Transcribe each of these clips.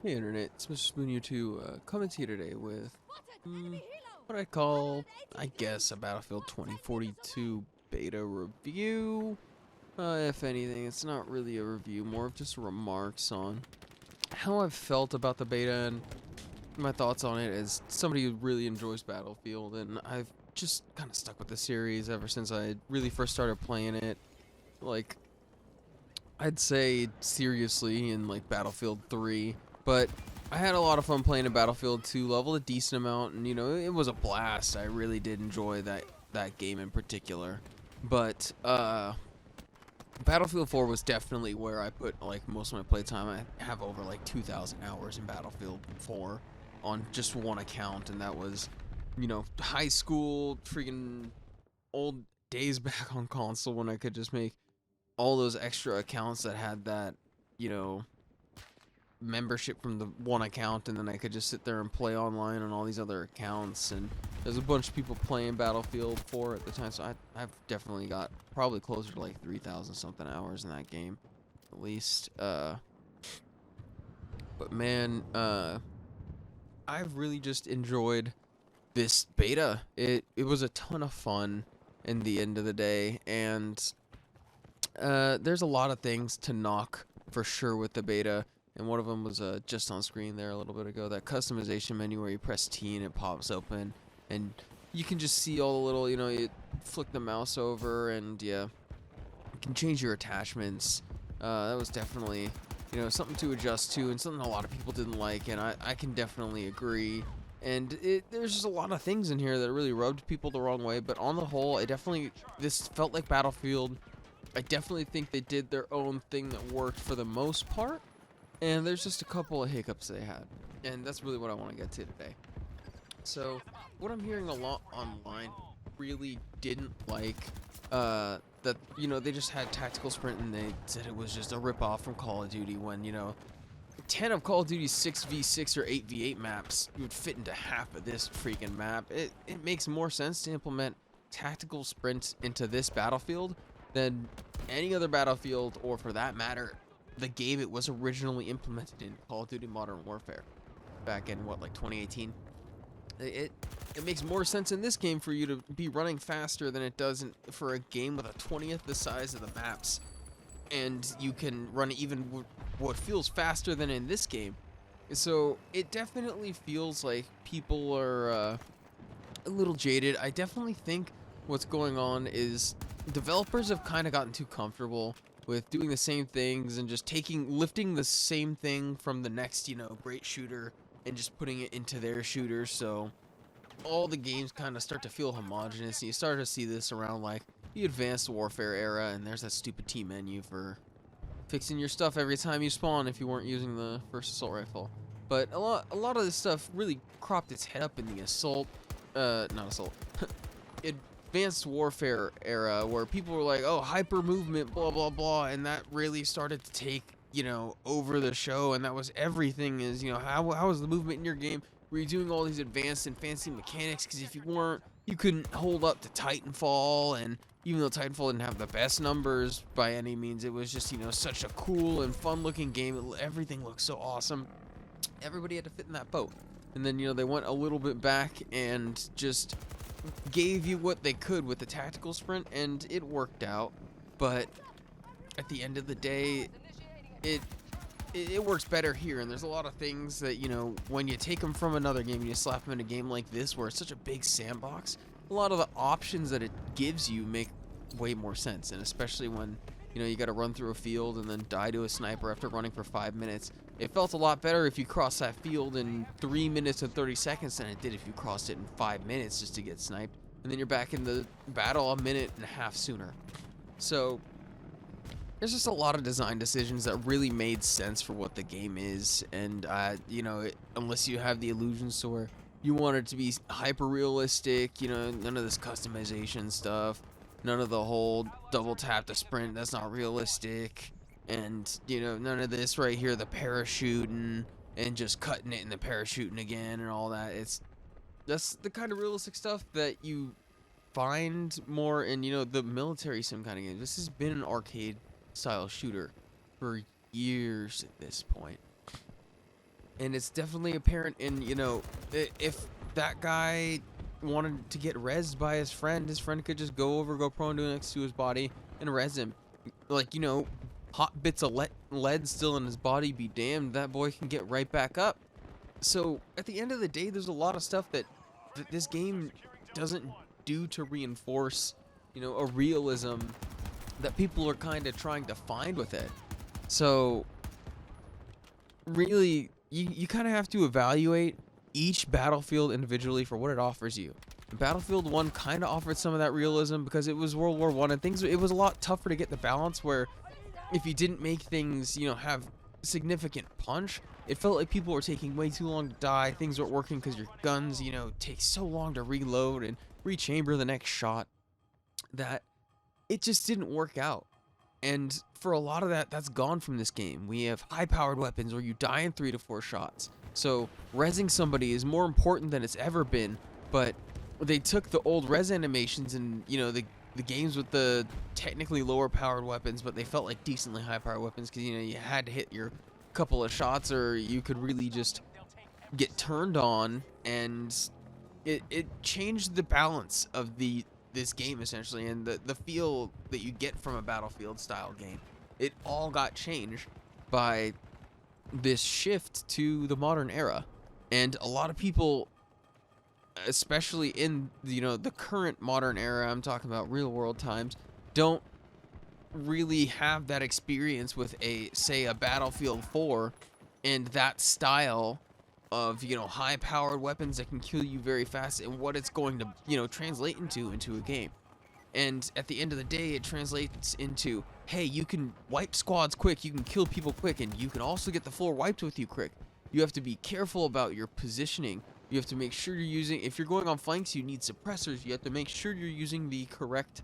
Hey Internet, it's Mr. Spoon here to coming to you today with what I call, I guess, a Battlefield 2042 beta review. If anything, it's not really a review, more of just remarks on how I've felt about the beta and my thoughts on it as somebody who really enjoys Battlefield. And I've just kind of stuck with the series ever since I really first started playing it. Like, I'd say seriously in like Battlefield 3, but I had a lot of fun playing in Battlefield 2, leveled a decent amount, and it was a blast. I really did enjoy that game in particular. But Battlefield 4 was definitely where I put like most of my playtime. I have over like 2,000 hours in Battlefield 4 on just one account, and that was, high school, freaking old days back on console when I could just make all those extra accounts that had that, you know, membership from the one account, and then I could just sit there and play online on all these other accounts. And there's a bunch of people playing Battlefield 4 at the time, so I've definitely got probably closer to like 3,000 something hours in that game, at least. But man, I've really just enjoyed this beta. It was a ton of fun in the end of the day, and there's a lot of things to knock for sure with the beta, and one of them was just on screen there a little bit ago. That customization menu where you press T and it pops open, and you can just see all the little, you flick the mouse over, and yeah, you can change your attachments. That was definitely, something to adjust to, and something a lot of people didn't like, and I can definitely agree. And there's just a lot of things in here that really rubbed people the wrong way, but on the whole, this felt like Battlefield. I definitely think they did their own thing that worked for the most part, and there's just a couple of hiccups they had, and that's really what I want to get to today. So, what I'm hearing a lot online really didn't like that they just had tactical sprint and they said it was just a rip-off from Call of Duty when 10 of Call of Duty's 6v6 or 8v8 maps would fit into half of this freaking map. It makes more sense to implement tactical sprints into this Battlefield than any other Battlefield, or for that matter, the game it was originally implemented in, Call of Duty Modern Warfare, back in what, like 2018. It it makes more sense in this game for you to be running faster than it does for a game with a 20th the size of the maps, and you can run even what feels faster than in this game. So it definitely feels like people are a little jaded. I definitely think what's going on is developers have kind of gotten too comfortable with doing the same things and just lifting the same thing from the next, great shooter and just putting it into their shooter. So all the games kind of start to feel homogenous. And you start to see this around like the Advanced Warfare era, and there's that stupid T menu for fixing your stuff every time you spawn if you weren't using the first assault rifle. But a lot of this stuff really cropped its head up in the not assault, Advanced Warfare era, where people were like, oh, hyper movement, blah blah blah, and that really started to take, over the show, and that was everything. Is, how was the movement in your game? Were you doing all these advanced and fancy mechanics? Because if you weren't, you couldn't hold up to Titanfall. And even though Titanfall didn't have the best numbers by any means, it was just, such a cool and fun looking game. Everything looked so awesome. Everybody had to fit in that boat. And then, they went a little bit back and just gave you what they could with the tactical sprint, and it worked out. But at the end of the day, it it works better here. And there's a lot of things that, when you take them from another game and you slap them in a game like this where it's such a big sandbox, a lot of the options that it gives you make way more sense. And especially when, you got to run through a field and then die to a sniper after running for 5 minutes. It felt a lot better if you crossed that field in 3 minutes and 30 seconds than it did if you crossed it in 5 minutes just to get sniped. And then you're back in the battle a minute and a half sooner. So there's just a lot of design decisions that really made sense for what the game is. And, unless you have the illusions to where you want it to be hyper realistic, none of this customization stuff, none of the whole double tap to sprint, that's not realistic. And, none of this right here, the parachuting and just cutting it and the parachuting again and all that. That's the kind of realistic stuff that you find more in, the military sim kind of game. This has been an arcade style shooter for years at this point. And it's definitely apparent in, you know, if that guy wanted to get rezzed by his friend could just go over, go prone next to his body and res him. Like, you know, hot bits of lead still in his body, be damned, that boy can get right back up. So at the end of the day, there's a lot of stuff that this game doesn't do to reinforce, you know, a realism that people are kind of trying to find with it. So really, you kind of have to evaluate each Battlefield individually for what it offers you. Battlefield 1 kind of offered some of that realism because it was World War I and things, it was a lot tougher to get the balance where if you didn't make things, you know, have significant punch, it felt like people were taking way too long to die, things weren't working because your guns, you know, take so long to reload and rechamber the next shot that it just didn't work out. And for a lot of that, that's gone from this game. We have high-powered weapons where you die in 3 to 4 shots. So rezzing somebody is more important than it's ever been, but they took the old res animations and, you know, the games with the technically lower powered weapons, but they felt like decently high powered weapons because, you know, you had to hit your couple of shots or you could really just get turned on, and it changed the balance of this game essentially, and the feel that you get from a Battlefield style game. It all got changed by this shift to the modern era. And a lot of people, especially in, you know, the current modern era, I'm talking about real world times, don't really have that experience with a Battlefield 4 and that style of, you know, high powered weapons that can kill you very fast and what it's going to, you know, translate into a game. And at the end of the day, it translates into, hey, you can wipe squads quick, you can kill people quick, and you can also get the floor wiped with you quick. You have to be careful about your positioning. You have to make sure you're using, if you're going on flanks, you need suppressors. You have to make sure you're using the correct,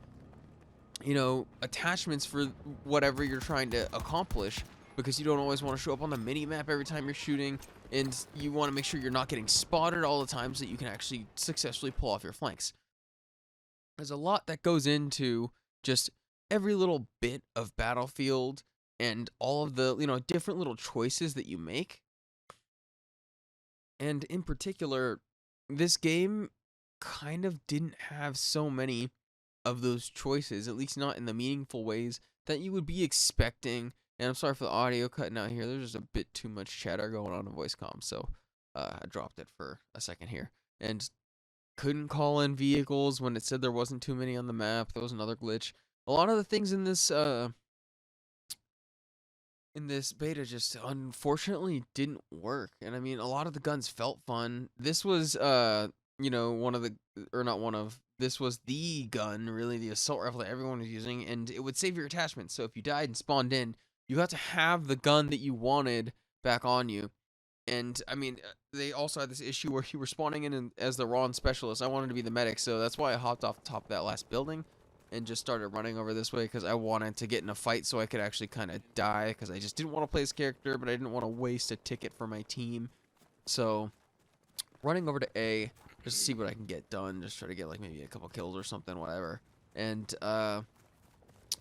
you know, attachments for whatever you're trying to accomplish, because you don't always want to show up on the mini map every time you're shooting, and you want to make sure you're not getting spotted all the time so that you can actually successfully pull off your flanks. There's a lot that goes into just every little bit of Battlefield and all of the, you know, different little choices that you make. And in particular, this game kind of didn't have so many of those choices, at least not in the meaningful ways that you would be expecting. And I'm sorry for the audio cutting out here. There's just a bit too much chatter going on in voice comm, so I dropped it for a second here. And couldn't call in vehicles when it said there wasn't too many on the map. That was another glitch. A lot of the things in this beta just unfortunately didn't work. And I mean, a lot of the guns felt fun. This was you know, this was the gun, really, the assault rifle that everyone was using, and it would save your attachments. So if you died and spawned in, you had to have the gun that you wanted back on you. And I mean, they also had this issue where you were spawning in as the Ron specialist. I wanted to be the medic, so that's why I hopped off the top of that last building and just started running over this way, because I wanted to get in a fight so I could actually kind of die, because I just didn't want to play this character, but I didn't want to waste a ticket for my team. So running over to A just to see what I can get done, just try to get like maybe a couple kills or something, whatever. And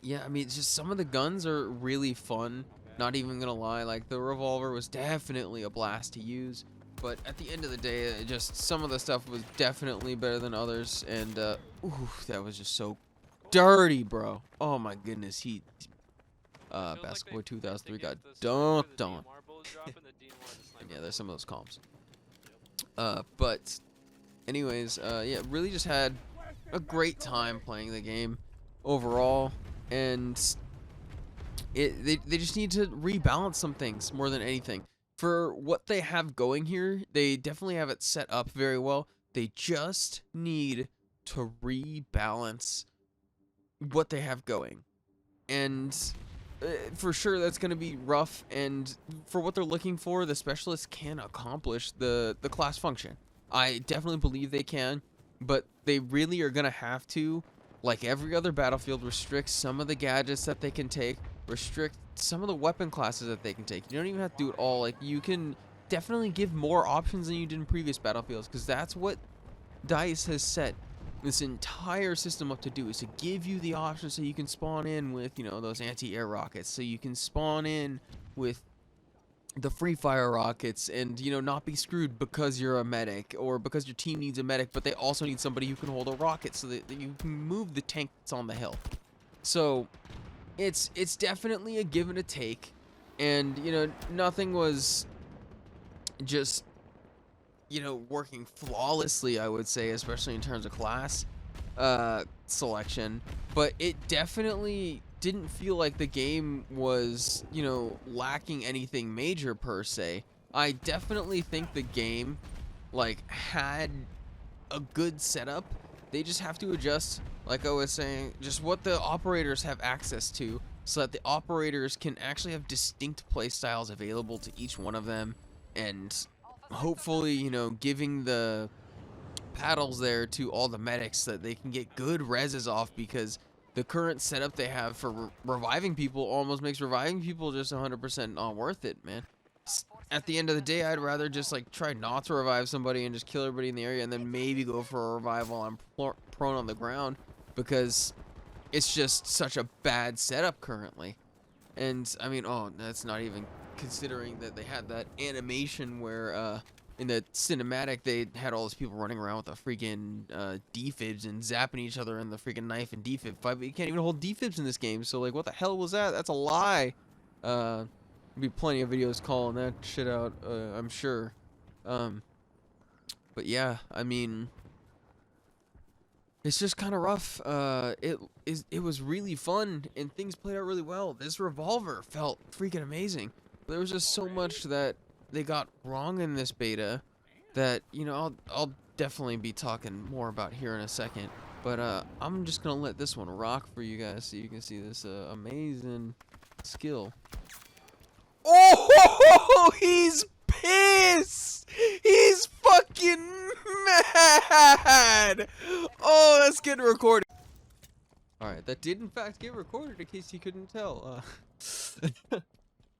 yeah, I mean, it's just some of the guns are really fun. Not even gonna lie, like the revolver was definitely a blast to use, but at the end of the day, just some of the stuff was definitely better than others, and ooh, that was just so dirty, bro. Oh my goodness, Basketball 2003 got dunked on. And yeah, there's some of those comps. But anyways, yeah, really just had a great time playing the game overall, and they just need to rebalance some things more than anything. For what they have going here, they definitely have it set up very well. They just need to rebalance what they have going. And for sure that's going to be rough, and for what they're looking for, the specialists can accomplish the class function. I definitely believe they can, but they really are going to have to, like every other Battlefield, restrict some of the gadgets that they can take, restrict some of the weapon classes that they can take. You don't even have to do it all. Like, you can definitely give more options than you did in previous Battlefields, because that's what DICE has set this entire system up to do, is to give you the option so you can spawn in with, you know, those anti-air rockets, so you can spawn in with the free fire rockets, and not be screwed because you're a medic or because your team needs a medic, but they also need somebody who can hold a rocket so that you can move the tank that's on the hill. So it's definitely a give and a take, and nothing was just working flawlessly, I would say, especially in terms of class selection, but it definitely didn't feel like the game was lacking anything major per se. I definitely think the game like had a good setup. They just have to adjust, like I was saying, just what the operators have access to, so that the operators can actually have distinct play styles available to each one of them, and hopefully, giving the paddles there to all the medics so that they can get good reses off, because the current setup they have for reviving people almost makes reviving people just 100% not worth it, man. At the end of the day, I'd rather just like try not to revive somebody and just kill everybody in the area, and then maybe go for a revive while I'm prone on the ground, because it's just such a bad setup currently. And I mean, oh, that's not even considering that they had that animation where in the cinematic they had all those people running around with the freaking defibs and zapping each other in the freaking knife and defib fight, but you can't even hold defibs in this game, so like what the hell was that? That's a lie. There'll be plenty of videos calling that shit out, I'm sure. But yeah, I mean, it's just kind of rough. It was really fun, and things played out really well. This revolver felt freaking amazing. There was just so much that they got wrong in this beta that I'll definitely be talking more about here in a second. But I'm just gonna let this one rock for you guys so you can see this amazing skill. Oh, he's pissed! He's fucking mad! Oh, that's getting recorded. Alright, that did in fact get recorded in case you couldn't tell.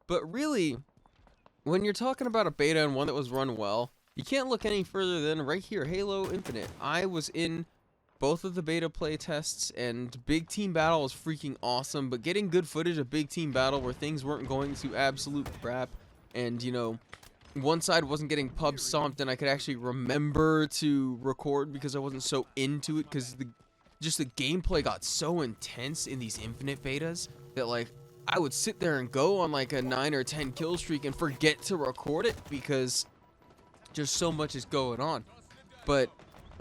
But really, when you're talking about a beta and one that was run well, you can't look any further than right here, Halo Infinite. I was in both of the beta play tests, and Big Team Battle was freaking awesome, but getting good footage of Big Team Battle where things weren't going to absolute crap, and one side wasn't getting pub stomped, and I could actually remember to record because I wasn't so into it, because the gameplay got so intense in these Infinite betas that like I would sit there and go on like a 9 or 10 kill streak and forget to record it because just so much is going on. But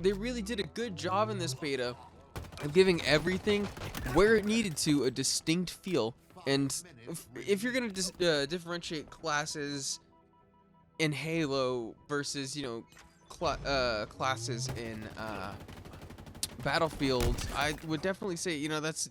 they really did a good job in this beta of giving everything where it needed to a distinct feel. And if you're going to differentiate classes in Halo versus, classes in Battlefield, I would definitely say, that's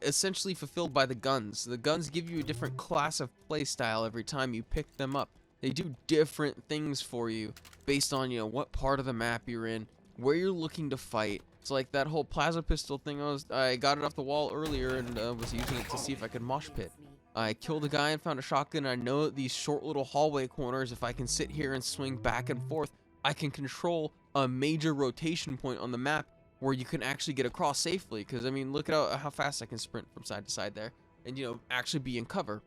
essentially fulfilled by the guns. The guns give you a different class of play style every time you pick them up. They do different things for you based on, what part of the map you're in, where you're looking to fight. So like that whole plasma pistol thing, I got it off the wall earlier and was using it to see if I could mosh pit. I killed a guy and found a shotgun. I know these short little hallway corners, if I can sit here and swing back and forth, I can control a major rotation point on the map where you can actually get across safely. Because, I mean, look at how fast I can sprint from side to side there and, actually be in cover.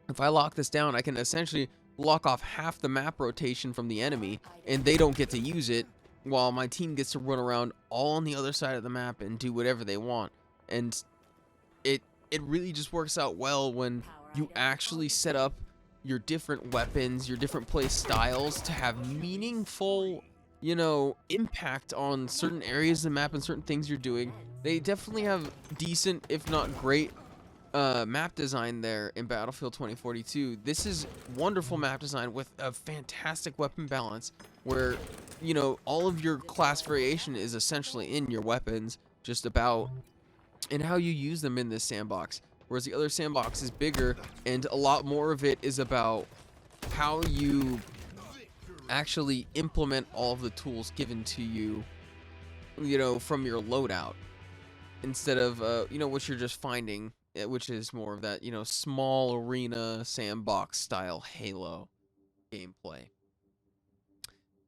If I lock this down, I can essentially lock off half the map rotation from the enemy, and they don't get to use it, while my team gets to run around all on the other side of the map and do whatever they want. And it really just works out well when you actually set up your different weapons, your different play styles to have meaningful, impact on certain areas of the map and certain things you're doing. They definitely have decent, if not great, map design there in Battlefield 2042. This is wonderful map design with a fantastic weapon balance where, all of your class variation is essentially in your weapons, just about and how you use them in this sandbox. Whereas the other sandbox is bigger, and a lot more of it is about how you actually implement all of the tools given to you, from your loadout, instead of, what you're just finding, which is more of that, small arena sandbox style Halo gameplay.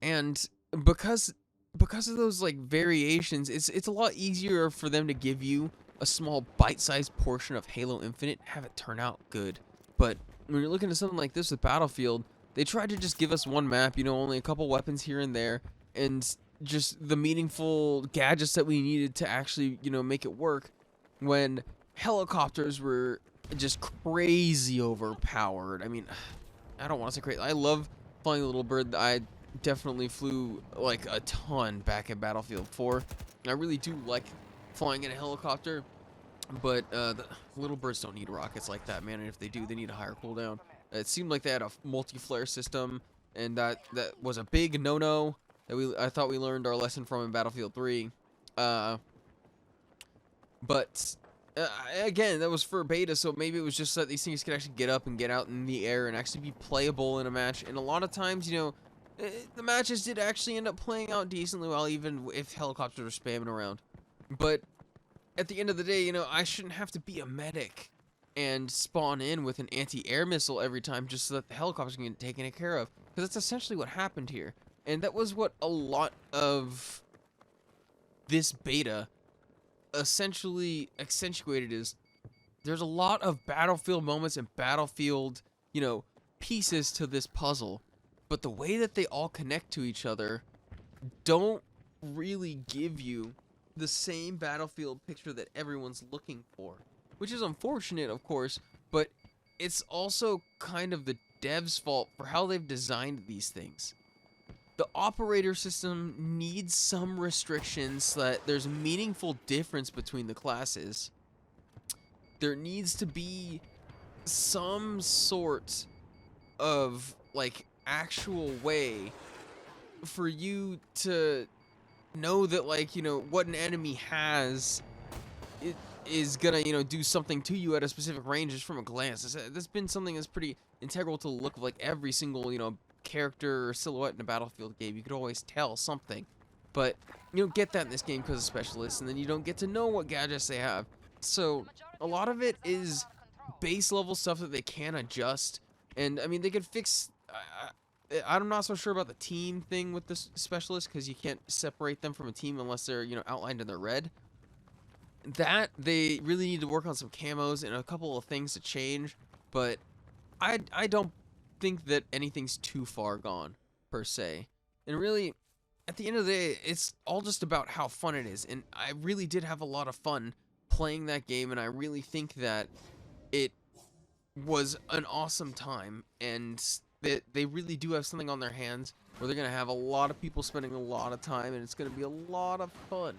And because of those like variations, it's a lot easier for them to give you a small bite-sized portion of Halo Infinite, have it turn out good. But when you're looking at something like this with Battlefield, they tried to just give us one map, only a couple weapons here and there, and just the meaningful gadgets that we needed to actually, make it work, when helicopters were just crazy overpowered. I mean, I don't want to say crazy. I love flying the Little Bird. I definitely flew like a ton back at Battlefield 4. I really do like flying in a helicopter, but the Little Birds don't need rockets like that, man. And if they do, they need a higher cooldown. It seemed like they had a multi-flare system, and that was a big no-no that I thought we learned our lesson from in Battlefield 3. But again, that was for beta, so maybe it was just that these things could actually get up and get out in the air and actually be playable in a match. And a lot of times, the matches did actually end up playing out decently well, even if helicopters were spamming around. But at the end of the day, I shouldn't have to be a medic and spawn in with an anti-air missile every time just so that the helicopters can get taken care of. Because that's essentially what happened here. And that was what a lot of this beta essentially accentuated is there's a lot of Battlefield moments and Battlefield, pieces to this puzzle. But the way that they all connect to each other don't really give you the same Battlefield picture that everyone's looking for, which is unfortunate, of course, but it's also kind of the devs' fault for how they've designed these things. The operator system needs some restrictions so that there's a meaningful difference between the classes. There needs to be some sort of, like, actual way for you to know that, like, what an enemy has, it is gonna, do something to you at a specific range just from a glance. That's been something that's pretty integral to the look of, like, every single, character or silhouette in a Battlefield game. You could always tell something. But you don't get that in this game because of specialists, and then you don't get to know what gadgets they have. So a lot of it is base level stuff that they can adjust. And I mean, they could fix... I'm not so sure about the team thing with this specialist, because you can't separate them from a team unless they're, outlined in the red. That, they really need to work on some camos and a couple of things to change. But I don't think that anything's too far gone, per se. And really, at the end of the day, it's all just about how fun it is. And I really did have a lot of fun playing that game, and I really think that it was an awesome time, and that they really do have something on their hands where they're going to have a lot of people spending a lot of time, and it's going to be a lot of fun.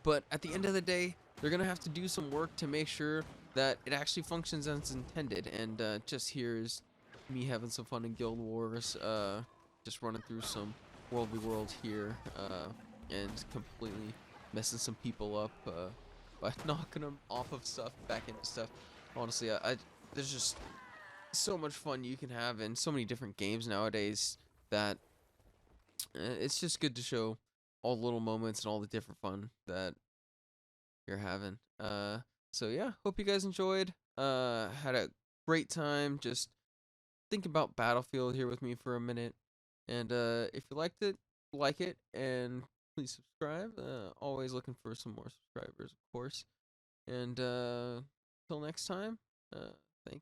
But at the end of the day, they're going to have to do some work to make sure that it actually functions as intended. And just here's me having some fun in Guild Wars, just running through some World v World here, and completely messing some people up by knocking them off of stuff, back into stuff. Honestly, there's just so much fun you can have in so many different games nowadays that it's just good to show all the little moments and all the different fun that you're having. So yeah, hope you guys enjoyed. Had a great time just think about Battlefield here with me for a minute. And if you liked it, like it, and please subscribe. Always looking for some more subscribers, of course. And till next time, thank you.